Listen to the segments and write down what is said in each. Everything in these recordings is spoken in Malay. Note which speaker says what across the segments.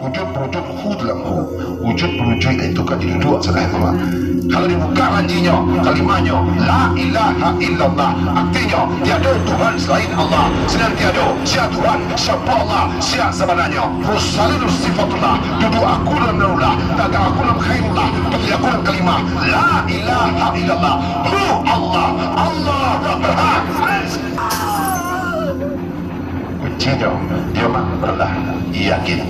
Speaker 1: Wujud berwujud hu dalam hu. Wujud berwujud itu kan jadi dua salah nama. Kalau dibuka ranjinya, kalimahnya la ilaha illallah, artinya tiada Tuhan selain Allah, senantiada sia Tuhan siapa Allah sia sebenarnya. Rusalilu sifatullah, duduk aku dalam nurullah, tak ada aku dalam khairullah, tapi aku dalam kalimah la ilaha illallah. Hu Allah, Allah Rabbah. Kuncinya dia adalah yakin.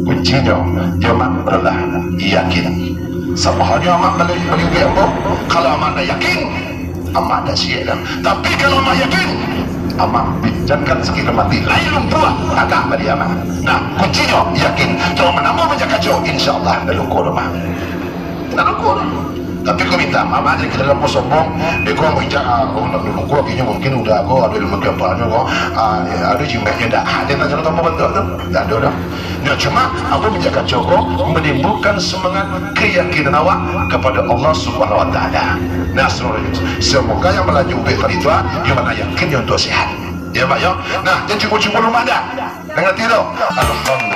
Speaker 1: Kuncinya dia adalah yakin. Semuanya amat melindungi apa? Kalau amat dah yakin, amat dah siap. Tapi kalau amat yakin, amat bincangkan sekiranya mati lain lumpur ada bagi amat. Nah, kuncinya yakin. Kalau menambah menjaga jauh, insyaAllah dah lukur amat. Dah lukur. Tapi kau minta mama aja kita dalam sombong. Dia kau bincang, nak lukur akhirnya mungkin udah aku ada ilmu keapanya kau. Ada jimatnya dah. Dia nak jangan tambah bentuk tu. Tak ada dah. Nah, cuma aku menjaga jauh menimbulkan semangat keyakinan awak kepada Allah Subhanahu Wa Taala. Nah, semoga yang melaju betul itu, yang mana yakin yang untuk sihat. Ya, Pak ya. Nah, jangan cukup rumah dah. Dengar tidak? Alhamdulillah.